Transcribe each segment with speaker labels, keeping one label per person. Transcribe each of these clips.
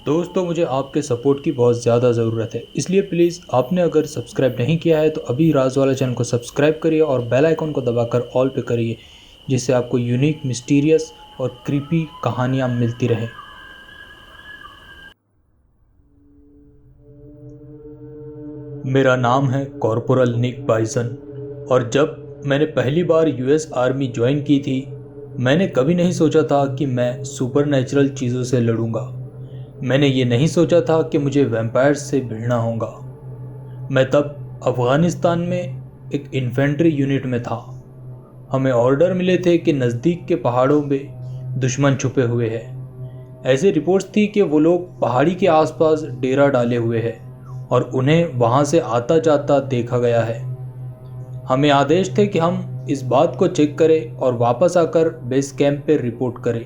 Speaker 1: दोस्तों, मुझे आपके सपोर्ट की बहुत ज़्यादा ज़रूरत है, इसलिए प्लीज़ आपने अगर सब्सक्राइब नहीं किया है तो अभी राज वाला चैनल को सब्सक्राइब करिए और बेल आइकन को दबाकर ऑल पे करिए, जिससे आपको यूनिक, मिस्टीरियस और क्रीपी कहानियाँ मिलती रहें। मेरा नाम है कॉर्पोरल निक बाइसन और जब मैंने पहली बार यूएस आर्मी ज्वाइन की थी, मैंने कभी नहीं सोचा था कि मैं सुपरनैचुरल चीज़ों से लड़ूंगा। मैंने ये नहीं सोचा था कि मुझे वैम्पायर्स से भिड़ना होगा। मैं तब अफ़गानिस्तान में एक इन्फेंट्री यूनिट में था। हमें ऑर्डर मिले थे कि नज़दीक के पहाड़ों में दुश्मन छुपे हुए हैं। ऐसी रिपोर्ट्स थी कि वो लोग पहाड़ी के आसपास डेरा डाले हुए हैं और उन्हें वहाँ से आता जाता देखा गया है। हमें आदेश थे कि हम इस बात को चेक करें और वापस आकर बेस कैंप पे रिपोर्ट करें।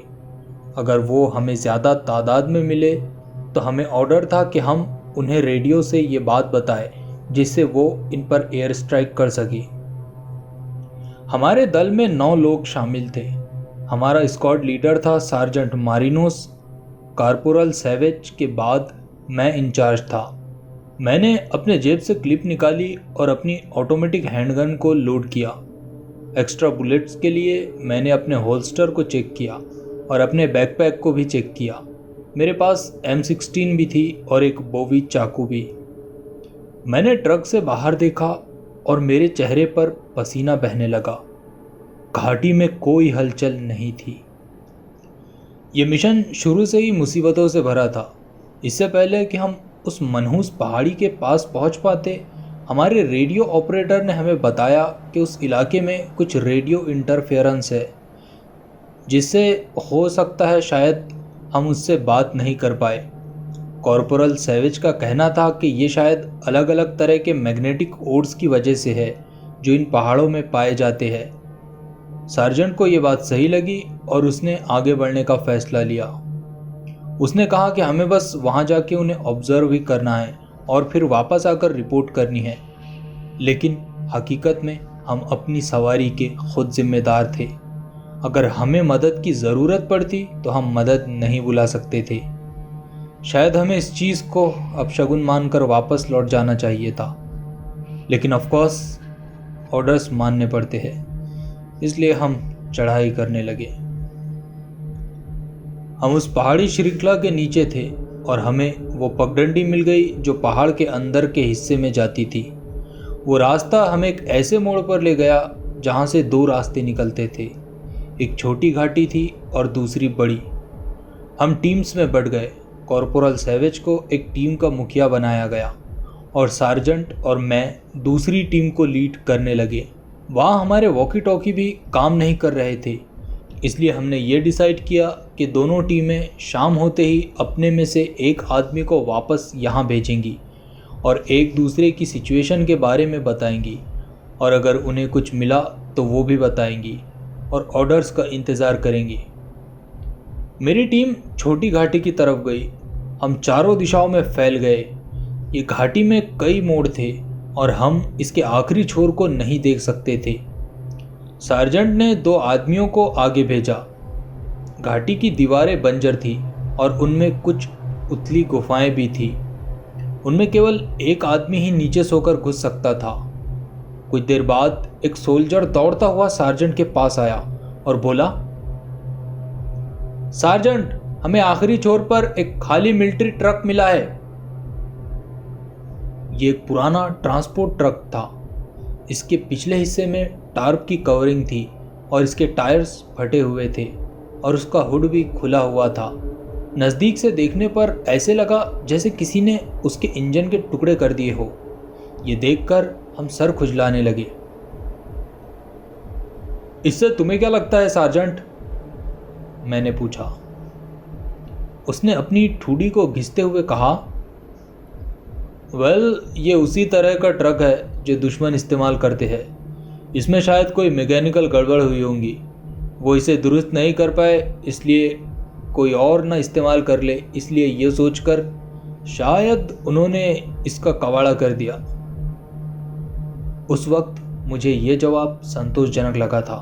Speaker 1: अगर वो हमें ज़्यादा तादाद में मिले तो हमें ऑर्डर था कि हम उन्हें रेडियो से ये बात बताएं, जिससे वो इन पर एयर स्ट्राइक कर सके। हमारे दल में 9 लोग शामिल थे। हमारा स्क्वाड लीडर था सार्जेंट मारिनोस। कॉर्पोरल सैवेज के बाद मैं इंचार्ज था। मैंने अपने जेब से क्लिप निकाली और अपनी ऑटोमेटिक हैंडगन को लोड किया। एक्स्ट्रा बुलेट्स के लिए मैंने अपने होल्स्टर को चेक किया और अपने बैकपैक को भी चेक किया। मेरे पास M16 भी थी और एक बोवी चाकू भी। मैंने ट्रक से बाहर देखा और मेरे चेहरे पर पसीना बहने लगा। घाटी में कोई हलचल नहीं थी। ये मिशन शुरू से ही मुसीबतों से भरा था। इससे पहले कि हम उस मनहूस पहाड़ी के पास पहुंच पाते, हमारे रेडियो ऑपरेटर ने हमें बताया कि उस इलाके में कुछ रेडियो इंटरफेरेंस है, जिससे हो सकता है शायद हम उससे बात नहीं कर पाए। कॉर्पोरल सैवेज का कहना था कि ये शायद अलग अलग तरह के मैग्नेटिक ओड्स की वजह से है जो इन पहाड़ों में पाए जाते हैं। सार्जेंट को ये बात सही लगी और उसने आगे बढ़ने का फैसला लिया। उसने कहा कि हमें बस वहाँ जाके उन्हें ऑब्जर्व ही करना है और फिर वापस आकर रिपोर्ट करनी है। लेकिन हकीकत में हम अपनी सवारी के खुद जिम्मेदार थे। अगर हमें मदद की ज़रूरत पड़ती तो हम मदद नहीं बुला सकते थे। शायद हमें इस चीज़ को अपशगुन मानकर वापस लौट जाना चाहिए था, लेकिन ऑफ कोर्स ऑर्डर्स मानने पड़ते हैं, इसलिए हम चढ़ाई करने लगे। हम उस पहाड़ी श्रृंखला के नीचे थे और हमें वो पगडंडी मिल गई जो पहाड़ के अंदर के हिस्से में जाती थी। वो रास्ता हमें एक ऐसे मोड़ पर ले गया जहाँ से 2 रास्ते निकलते थे। एक छोटी घाटी थी और दूसरी बड़ी। हम टीम्स में बढ़ गए। कॉर्पोरल सैवेज को एक टीम का मुखिया बनाया गया और सार्जेंट और मैं दूसरी टीम को लीड करने लगे। वहाँ हमारे वॉकी टॉकी भी काम नहीं कर रहे थे, इसलिए हमने ये डिसाइड किया कि दोनों टीमें शाम होते ही अपने में से एक आदमी को वापस यहाँ भेजेंगी और एक दूसरे की सिचुएशन के बारे में बताएंगी, और अगर उन्हें कुछ मिला तो वो भी बताएंगी और ऑर्डर्स का इंतज़ार करेंगी। मेरी टीम छोटी घाटी की तरफ गई। हम चारों दिशाओं में फैल गए। ये घाटी में कई मोड़ थे और हम इसके आखिरी छोर को नहीं देख सकते थे। सार्जेंट ने 2 आदमियों को आगे भेजा। घाटी की दीवारें बंजर थी और उनमें कुछ उथली गुफाएं भी थी। उनमें केवल एक आदमी ही नीचे सोकर घुस सकता था। कुछ देर बाद एक सोल्जर दौड़ता हुआ सार्जेंट के पास आया और बोला, सार्जेंट, हमें आखिरी छोर पर एक खाली मिलिट्री ट्रक मिला है। ये एक पुराना ट्रांसपोर्ट ट्रक था। इसके पिछले हिस्से में टार्प की कवरिंग थी और इसके टायर्स फटे हुए थे और उसका हुड भी खुला हुआ था। नज़दीक से देखने पर ऐसे लगा जैसे किसी ने उसके इंजन के टुकड़े कर दिए हो। ये देखकर हम सर खुजलाने लगे। इससे तुम्हें क्या लगता है सार्जेंट? मैंने पूछा। उसने अपनी ठूडी को घिसते हुए कहा, ये उसी तरह का ट्रक है जो दुश्मन इस्तेमाल करते हैं। इसमें शायद कोई मैकेनिकल गड़बड़ हुई होंगी। वो इसे दुरुस्त नहीं कर पाए, इसलिए कोई और ना इस्तेमाल कर ले, इसलिए ये सोचकर शायद उन्होंने इसका कबाड़ा कर दिया। उस वक्त मुझे ये जवाब संतोषजनक लगा था।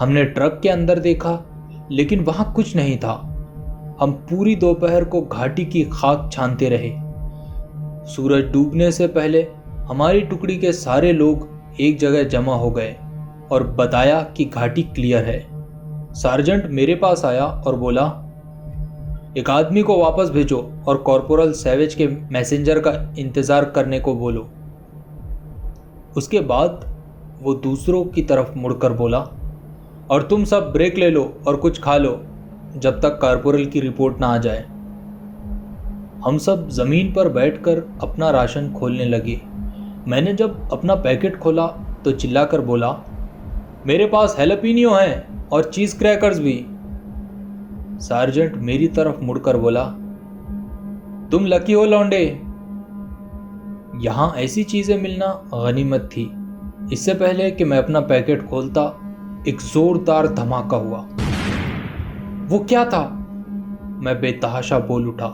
Speaker 1: हमने ट्रक के अंदर देखा, लेकिन वहाँ कुछ नहीं था। हम पूरी दोपहर को घाटी की खाक छानते रहे। सूरज डूबने से पहले हमारी टुकड़ी के सारे लोग एक जगह जमा हो गए और बताया कि घाटी क्लियर है। सार्जेंट मेरे पास आया और बोला, एक आदमी को वापस भेजो और कॉर्पोरल सैवेज के मैसेंजर का इंतजार करने को बोलो। उसके बाद वो दूसरों की तरफ मुड़कर बोला, और तुम सब ब्रेक ले लो और कुछ खा लो जब तक कॉर्पोरल की रिपोर्ट ना आ जाए। हम सब जमीन पर बैठकर अपना राशन खोलने लगे। मैंने जब अपना पैकेट खोला तो चिल्लाकर बोला, मेरे पास हैलपिनियो है और चीज़ क्रैकर्स भी। सार्जेंट मेरी तरफ मुड़कर बोला, तुम लकी हो लौंडे। यहाँ ऐसी चीज़ें मिलना गनीमत थी। इससे पहले कि मैं अपना पैकेट खोलता, एक जोरदार धमाका हुआ। वो क्या था? मैं बेतहाशा बोल उठा।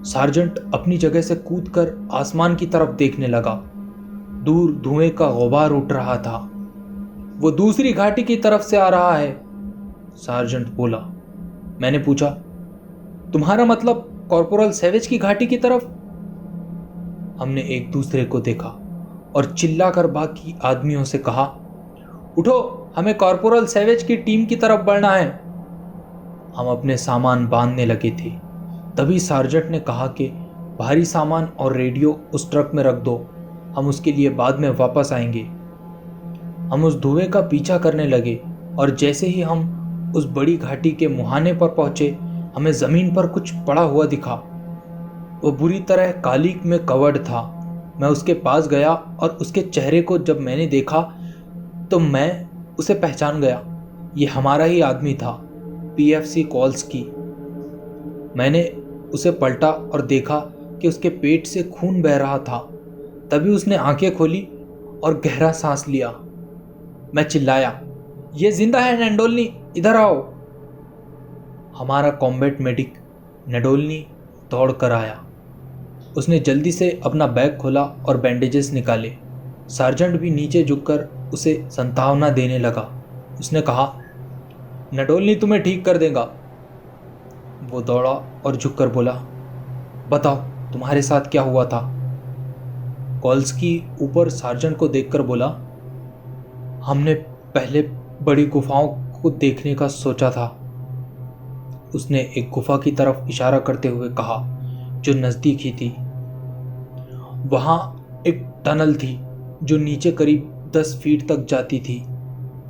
Speaker 1: सार्जेंट अपनी जगह से कूदकर आसमान की तरफ देखने लगा। दूर धुएं का गुबार उठ रहा था। वो दूसरी घाटी की तरफ से आ रहा है, सार्जेंट बोला। मैंने पूछा, तुम्हारा मतलब कॉर्पोरल सैवेज की घाटी की तरफ? हमने एक दूसरे को देखा और चिल्लाकर बाकी आदमियों से कहा, उठो, हमें कॉर्पोरल सैवेज की टीम की तरफ बढ़ना है। हम अपने सामान बांधने लगे थे। तभी सार्जेंट ने कहा कि भारी सामान और रेडियो उस ट्रक में रख दो, हम उसके लिए बाद में वापस आएंगे। हम उस धुएं का पीछा करने लगे और जैसे ही हम उस बड़ी घाटी के मुहाने पर पहुंचे, हमें जमीन पर कुछ पड़ा हुआ दिखा। वो बुरी तरह कालिक में कवर्ड था। मैं उसके पास गया और उसके चेहरे को जब मैंने देखा तो मैं उसे पहचान गया। ये हमारा ही आदमी था, PFC कॉल्स्की। मैंने उसे पलटा और देखा कि उसके पेट से खून बह रहा था। तभी उसने आंखें खोली और गहरा सांस लिया। मैं चिल्लाया, ये जिंदा है नेडोल्नी, इधर आओ। हमारा कॉम्बैट मेडिक नेडोल्नी दौड़ कर आया। उसने जल्दी से अपना बैग खोला और बैंडेजेस निकाले। सार्जेंट भी नीचे झुककर उसे संतावना देने लगा। उसने कहा, नेडोल्नी तुम्हें ठीक कर देगा। वो दौड़ा और झुककर बोला, बताओ तुम्हारे साथ क्या हुआ था? कॉल्स्की ऊपर सार्जेंट को देखकर बोला, हमने पहले बड़ी गुफाओं को देखने का सोचा था। उसने एक गुफा की तरफ इशारा करते हुए कहा, जो नज़दीक ही थी। वहाँ एक टनल थी जो नीचे करीब 10 फीट तक जाती थी।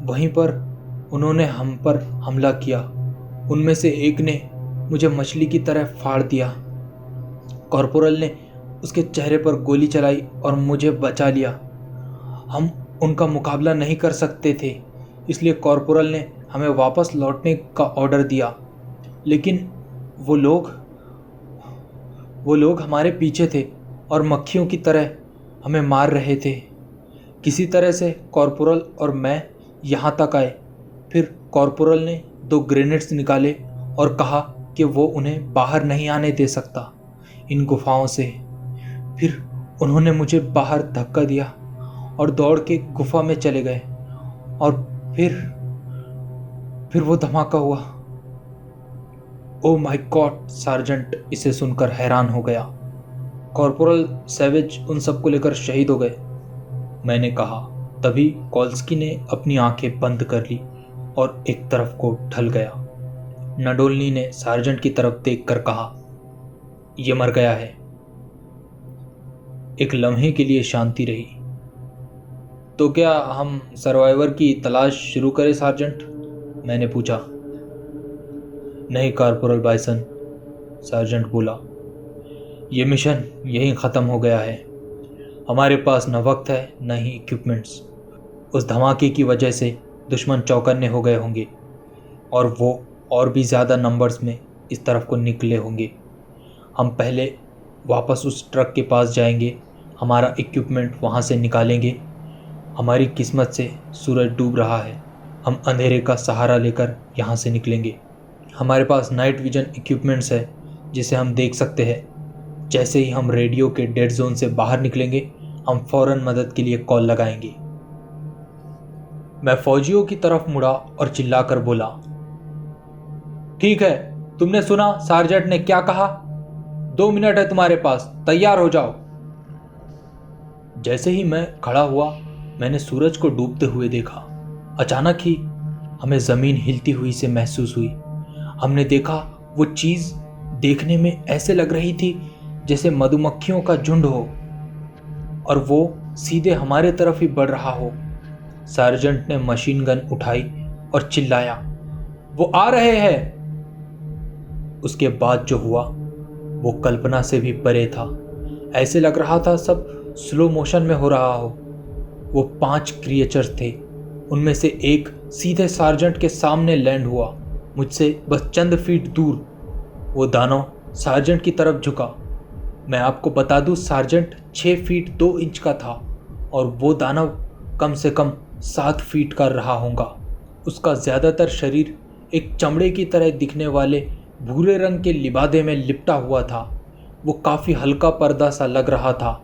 Speaker 1: वहीं पर उन्होंने हम पर हमला किया। उनमें से एक ने मुझे मछली की तरह फाड़ दिया। कॉर्पोरल ने उसके चेहरे पर गोली चलाई और मुझे बचा लिया। हम उनका मुकाबला नहीं कर सकते थे, इसलिए कॉर्पोरल ने हमें वापस लौटने का ऑर्डर दिया। लेकिन वो लोग हमारे पीछे थे और मक्खियों की तरह हमें मार रहे थे। किसी तरह से कॉर्पोरल और मैं यहाँ तक आए। फिर कॉर्पोरल ने 2 ग्रेनेड्स निकाले और कहा कि वो उन्हें बाहर नहीं आने दे सकता इन गुफाओं से। फिर उन्होंने मुझे बाहर धक्का दिया और दौड़ के गुफा में चले गए और फिर वो धमाका हुआ। Oh my God! सार्जेंट इसे सुनकर हैरान हो गया। कॉर्पोरल सैवेज उन सबको लेकर शहीद हो गए, मैंने कहा। तभी कॉल्स्की ने अपनी आंखें बंद कर ली और एक तरफ को ढल गया। नडोल्नी ने सार्जेंट की तरफ देखकर कहा, यह मर गया है। एक लम्हे के लिए शांति रही। तो क्या हम सर्वाइवर की तलाश शुरू करें सार्जेंट? मैंने पूछा। नहीं कॉर्पोरल बाइसन, सार्जेंट बोला, यह मिशन यहीं ख़त्म हो गया है। हमारे पास न वक्त है न ही इक्विपमेंट्स। उस धमाके की वजह से दुश्मन चौकन्ने हो गए होंगे और वो और भी ज़्यादा नंबर्स में इस तरफ को निकले होंगे। हम पहले वापस उस ट्रक के पास जाएंगे, हमारा इक्विपमेंट वहाँ से निकालेंगे। हमारी किस्मत से सूरज डूब रहा है, हम अंधेरे का सहारा लेकर यहाँ से निकलेंगे। हमारे पास नाइट विजन इक्विपमेंट्स है जिसे हम देख सकते हैं। जैसे ही हम रेडियो के डेड जोन से बाहर निकलेंगे, हम फौरन मदद के लिए कॉल लगाएंगे। मैं फौजियों की तरफ मुड़ा और चिल्लाकर बोला, ठीक है, तुमने सुना सार्जेंट ने क्या कहा? 2 मिनट है तुम्हारे पास, तैयार हो जाओ। जैसे ही मैं खड़ा हुआ मैंने सूरज को डूबते हुए देखा। अचानक ही हमें जमीन हिलती हुई से महसूस हुई। हमने देखा वो चीज देखने में ऐसे लग रही थी जैसे मधुमक्खियों का झुंड हो और वो सीधे हमारे तरफ ही बढ़ रहा हो। सार्जेंट ने मशीन गन उठाई और चिल्लाया, वो आ रहे हैं। उसके बाद जो हुआ वो कल्पना से भी परे था। ऐसे लग रहा था सब स्लो मोशन में हो रहा हो। वो 5 क्रिएचर्स थे। उनमें से एक सीधे सार्जेंट के सामने लैंड हुआ, मुझसे बस चंद फीट दूर। वो दानव सार्जेंट की तरफ झुका। मैं आपको बता दूं, सार्जेंट 6 फीट 2 इंच का था और वो दानव कम से कम 7 फीट का रहा होगा। उसका ज़्यादातर शरीर एक चमड़े की तरह दिखने वाले भूरे रंग के लिबादे में लिपटा हुआ था। वो काफ़ी हल्का पर्दा सा लग रहा था।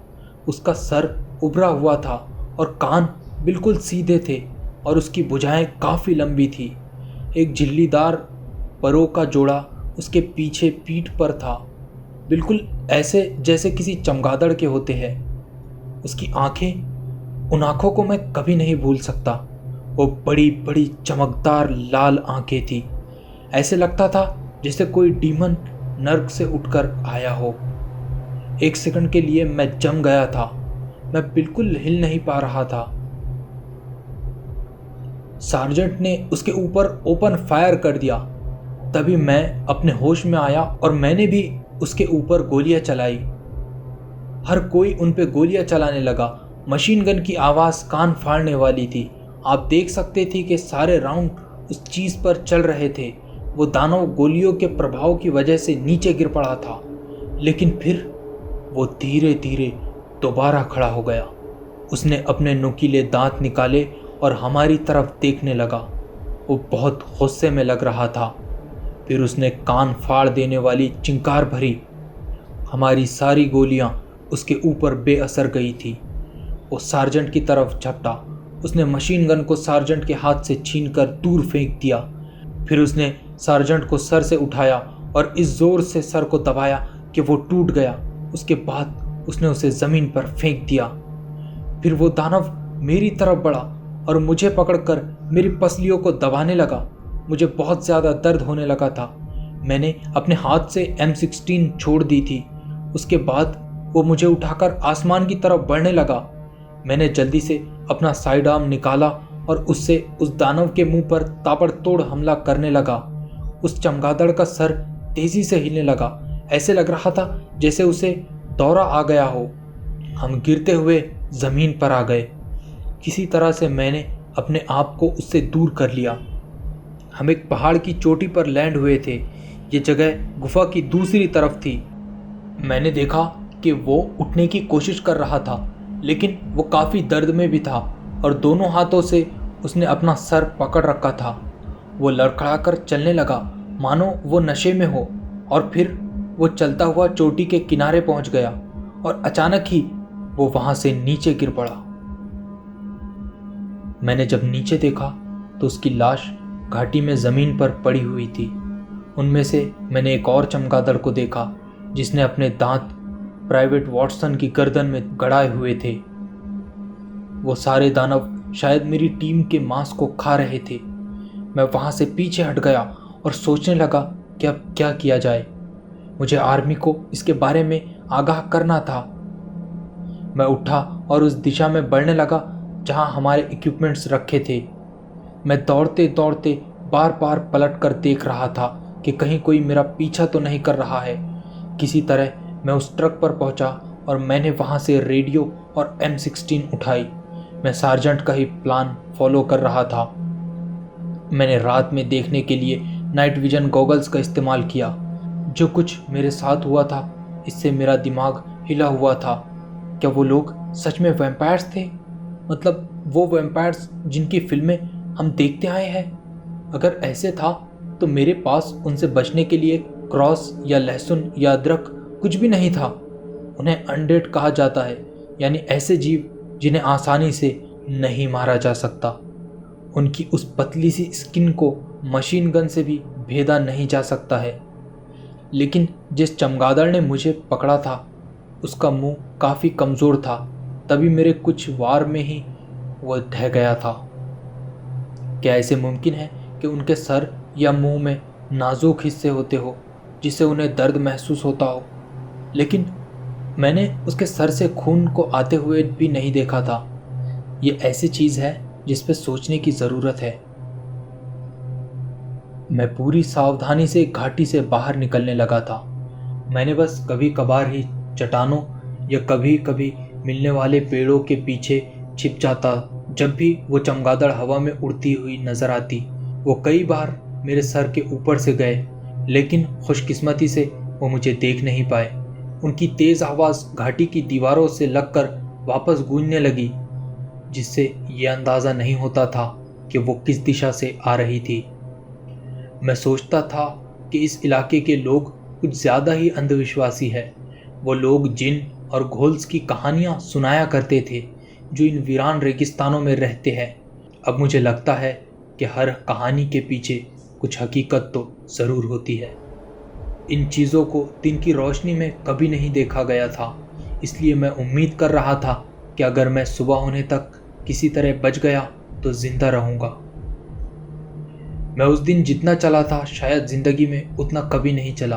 Speaker 1: उसका सर उभरा हुआ था और कान बिल्कुल सीधे थे और उसकी भुजाएं काफ़ी लंबी थी। एक झिल्लीदार परों का जोड़ा उसके पीछे पीठ पर था, बिल्कुल ऐसे जैसे किसी चमगादड़ के होते हैं। उसकी आंखें, उन आंखों को मैं कभी नहीं भूल सकता। वो बड़ी बड़ी चमकदार लाल आंखें थी। ऐसे लगता था जैसे कोई डीमन नर्क से उठकर आया हो। 1 सेकंड के लिए मैं जम गया था। मैं बिल्कुल हिल नहीं पा रहा था। सार्जेंट ने उसके ऊपर ओपन फायर कर दिया। तभी मैं अपने होश में आया और मैंने भी उसके ऊपर गोलियां चलाई। हर कोई उन पे गोलियां चलाने लगा। मशीन गन की आवाज़ कान फाड़ने वाली थी। आप देख सकते थे कि सारे राउंड उस चीज़ पर चल रहे थे। वो दानव गोलियों के प्रभाव की वजह से नीचे गिर पड़ा था, लेकिन फिर वो धीरे धीरे दोबारा खड़ा हो गया। उसने अपने नुकीले दांत निकाले और हमारी तरफ देखने लगा। वो बहुत गुस्से में लग रहा था। फिर उसने कान फाड़ देने वाली चिंकार भरी। हमारी सारी गोलियां उसके ऊपर बेअसर गई थी। वो सार्जेंट की तरफ झपटा। उसने मशीन गन को सार्जेंट के हाथ से छीनकर दूर फेंक दिया। फिर उसने सार्जेंट को सर से उठाया और इस जोर से सर को दबाया कि वो टूट गया। उसके बाद उसने उसे ज़मीन पर फेंक दिया। फिर वो दानव मेरी तरफ बढ़ा और मुझे पकड़कर मेरी पसलियों को दबाने लगा। मुझे बहुत ज़्यादा दर्द होने लगा था। मैंने अपने हाथ से M16 छोड़ दी थी। उसके बाद वो मुझे उठाकर आसमान की तरफ बढ़ने लगा। मैंने जल्दी से अपना साइड आर्म निकाला और उससे उस दानव के मुंह पर ताबड़तोड़ हमला करने लगा। उस चमगादड़ का सर तेजी से हिलने लगा। ऐसे लग रहा था जैसे उसे दौरा आ गया हो। हम गिरते हुए ज़मीन पर आ गए। किसी तरह से मैंने अपने आप को उससे दूर कर लिया। हम एक पहाड़ की चोटी पर लैंड हुए थे। ये जगह गुफा की दूसरी तरफ थी। मैंने देखा कि वो उठने की कोशिश कर रहा था, लेकिन वो काफ़ी दर्द में भी था और दोनों हाथों से उसने अपना सर पकड़ रखा था। वो लड़खड़ाकर चलने लगा मानो वो नशे में हो, और फिर वो चलता हुआ चोटी के किनारे पहुंच गया और अचानक ही वो वहां से नीचे गिर पड़ा। मैंने जब नीचे देखा तो उसकी लाश घाटी में ज़मीन पर पड़ी हुई थी। उनमें से मैंने एक और चमगादड़ को देखा जिसने अपने दांत प्राइवेट वॉटसन की गर्दन में गड़ाए हुए थे। वो सारे दानव शायद मेरी टीम के मांस को खा रहे थे। मैं वहाँ से पीछे हट गया और सोचने लगा कि अब क्या किया जाए। मुझे आर्मी को इसके बारे में आगाह करना था। मैं उठा और उस दिशा में बढ़ने लगा जहाँ हमारे इक्विपमेंट्स रखे थे। मैं दौड़ते दौड़ते बार बार पलट कर देख रहा था कि कहीं कोई मेरा पीछा तो नहीं कर रहा है। किसी तरह मैं उस ट्रक पर पहुंचा और मैंने वहां से रेडियो और M16 उठाई। मैं सार्जेंट का ही प्लान फॉलो कर रहा था। मैंने रात में देखने के लिए नाइट विजन गॉगल्स का इस्तेमाल किया। जो कुछ मेरे साथ हुआ था इससे मेरा दिमाग हिला हुआ था। क्या वो लोग सच में वैम्पायर्स थे? मतलब वो वैम्पायर्स जिनकी फिल्में हम देखते आए हैं? अगर ऐसे था तो मेरे पास उनसे बचने के लिए क्रॉस या लहसुन या अदरक कुछ भी नहीं था। उन्हें अनडेड कहा जाता है, यानी ऐसे जीव जिन्हें आसानी से नहीं मारा जा सकता। उनकी उस पतली सी स्किन को मशीन गन से भी भेदा नहीं जा सकता है। लेकिन जिस चमगादड़ ने मुझे पकड़ा था उसका मुंह काफ़ी कमज़ोर था। तभी मेरे कुछ वार में ही वह ढह गया था। क्या ऐसे मुमकिन है कि उनके सर या मुंह में नाजुक हिस्से होते हो जिससे उन्हें दर्द महसूस होता हो? लेकिन मैंने उसके सर से खून को आते हुए भी नहीं देखा था। ये ऐसी चीज़ है जिस पर सोचने की ज़रूरत है। मैं पूरी सावधानी से घाटी से बाहर निकलने लगा था। मैंने बस कभी कभार ही चट्टानों या कभी कभी मिलने वाले पेड़ों के पीछे छिप जाता। जब भी वो चमगादड़ हवा में उड़ती हुई नजर आती, वो कई बार मेरे सर के ऊपर से गए, लेकिन खुशकिस्मती से वो मुझे देख नहीं पाए। उनकी तेज़ आवाज़ घाटी की दीवारों से लगकर वापस गूंजने लगी, जिससे ये अंदाज़ा नहीं होता था कि वो किस दिशा से आ रही थी। मैं सोचता था कि इस इलाके के लोग कुछ ज़्यादा ही अंधविश्वासी है। वो लोग जिन और घोल्स की कहानियाँ सुनाया करते थे जो इन वीरान रेगिस्तानों में रहते हैं। अब मुझे लगता है कि हर कहानी के पीछे कुछ हकीकत तो ज़रूर होती है। इन चीज़ों को दिन की रोशनी में कभी नहीं देखा गया था, इसलिए मैं उम्मीद कर रहा था कि अगर मैं सुबह होने तक किसी तरह बच गया तो ज़िंदा रहूँगा। मैं उस दिन जितना चला था शायद ज़िंदगी में उतना कभी नहीं चला।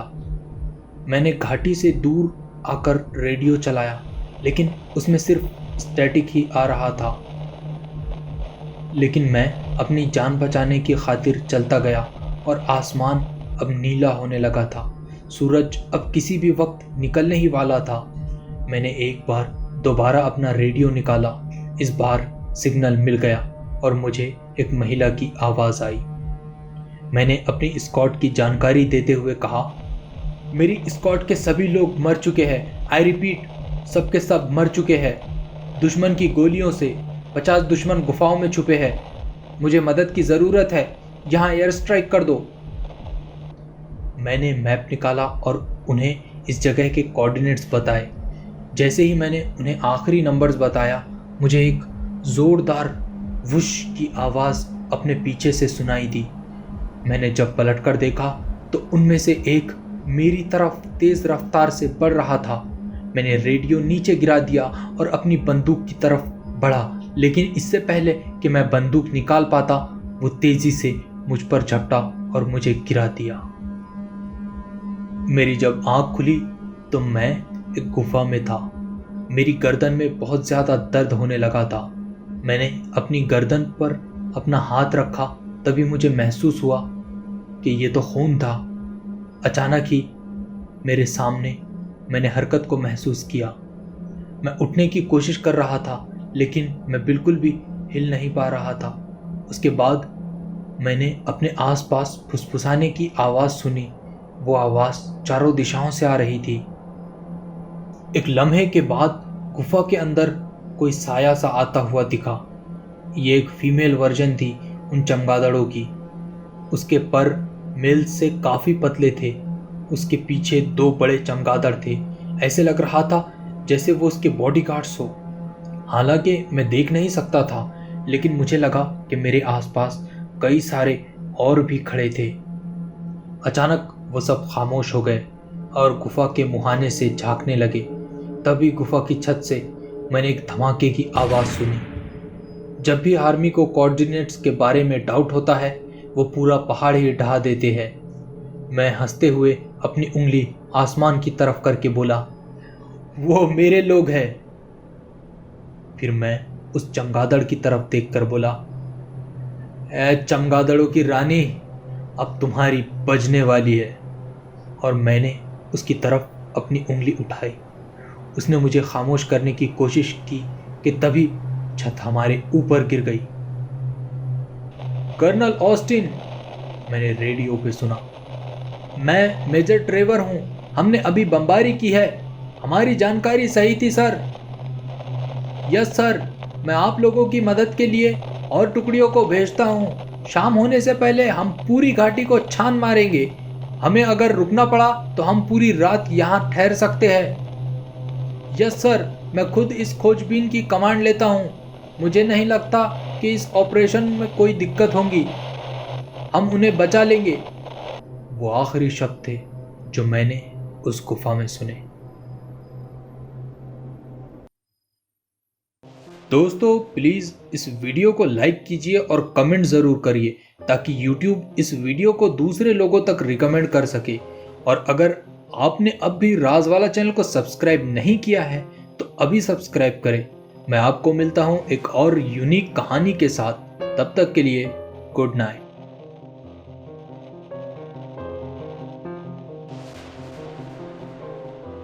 Speaker 1: मैंने घाटी से दूर आकर रेडियो चलाया, लेकिन उसमें सिर्फ स्टैटिक ही आ रहा था। लेकिन मैं अपनी जान बचाने की खातिर चलता गया और आसमान अब नीला होने लगा था। सूरज अब किसी भी वक्त निकलने ही वाला था। मैंने एक बार दोबारा अपना रेडियो निकाला। इस बार सिग्नल मिल गया और मुझे एक महिला की आवाज़ आई। मैंने अपनी स्क्वाड की जानकारी देते हुए कहा, मेरी स्क्वाड के सभी लोग मर चुके हैं। आई रिपीट, सब के सब मर चुके हैं। दुश्मन की गोलियों से 50 दुश्मन गुफाओं में छुपे हैं। मुझे मदद की ज़रूरत है। यहाँ एयर स्ट्राइक कर दो। मैंने मैप निकाला और उन्हें इस जगह के कोऑर्डिनेट्स बताए। जैसे ही मैंने उन्हें आखिरी नंबर्स बताया, मुझे एक ज़ोरदार वुश की आवाज़ अपने पीछे से सुनाई दी। मैंने जब पलटकर देखा तो उनमें से एक मेरी तरफ तेज़ रफ्तार से बढ़ रहा था। मैंने रेडियो नीचे गिरा दिया और अपनी बंदूक की तरफ बढ़ा, लेकिन इससे पहले कि मैं बंदूक निकाल पाता, वो तेज़ी से मुझ पर झपटा और मुझे गिरा दिया। मेरी जब आँख खुली तो मैं एक गुफा में था। मेरी गर्दन में बहुत ज़्यादा दर्द होने लगा था। मैंने अपनी गर्दन पर अपना हाथ रखा, तभी मुझे महसूस हुआ कि ये तो खून था। अचानक ही मेरे सामने मैंने हरकत को महसूस किया। मैं उठने की कोशिश कर रहा था, लेकिन मैं बिल्कुल भी हिल नहीं पा रहा था। उसके बाद मैंने अपने आसपास फुसफुसाने की आवाज़ सुनी। वो आवाज़ चारों दिशाओं से आ रही थी। एक लम्हे के बाद गुफा के अंदर कोई साया सा आता हुआ दिखा। ये एक फीमेल वर्जन थी उन चमगादड़ों की। उसके पर मेल से काफ़ी पतले थे। उसके पीछे 2 बड़े चमगादड़ थे। ऐसे लग रहा था जैसे वो उसके बॉडीगार्ड्स हो। हालांकि मैं देख नहीं सकता था, लेकिन मुझे लगा कि मेरे आसपास कई सारे और भी खड़े थे। अचानक वो सब खामोश हो गए और गुफा के मुहाने से झांकने लगे। तभी गुफा की छत से मैंने एक धमाके की आवाज़ सुनी। जब भी आर्मी को कोऑर्डिनेट्स के बारे में डाउट होता है, वो पूरा पहाड़ ही ढहा देते हैं। मैं हंसते हुए अपनी उंगली आसमान की तरफ करके बोला, वो मेरे लोग हैं। फिर मैं उस चमगादड़ की तरफ देखकर बोला, ऐ चमगादड़ों की रानी, अब तुम्हारी बजने वाली है। और मैंने उसकी तरफ अपनी उंगली उठाई। उसने मुझे खामोश करने की कोशिश की कि तभी छत हमारे ऊपर गिर गई। कर्नल ऑस्टिन, मैंने रेडियो पे सुना, मैं मेजर ट्रेवर हूं। हमने अभी बमबारी की है। हमारी जानकारी सही थी सर। यस सर, मैं आप लोगों की मदद के लिए और टुकड़ियों को भेजता हूं। शाम होने से पहले हम पूरी घाटी को छान मारेंगे। हमें अगर रुकना पड़ा तो हम पूरी रात यहाँ ठहर सकते हैं। यस सर, मैं खुद इस खोजबीन की कमांड लेता हूँ। मुझे नहीं लगता कि इस ऑपरेशन में कोई दिक्कत होगी। हम उन्हें बचा लेंगे। वो आखिरी शब्द थे जो मैंने उस गुफा में सुने। दोस्तों प्लीज़ इस वीडियो को लाइक कीजिए और कमेंट ज़रूर करिए ताकि YouTube इस वीडियो को दूसरे लोगों तक रिकमेंड कर सके। और अगर आपने अब भी राजवाला चैनल को सब्सक्राइब नहीं किया है तो अभी सब्सक्राइब करें। मैं आपको मिलता हूँ एक और यूनिक कहानी के साथ। तब तक के लिए गुड नाइट।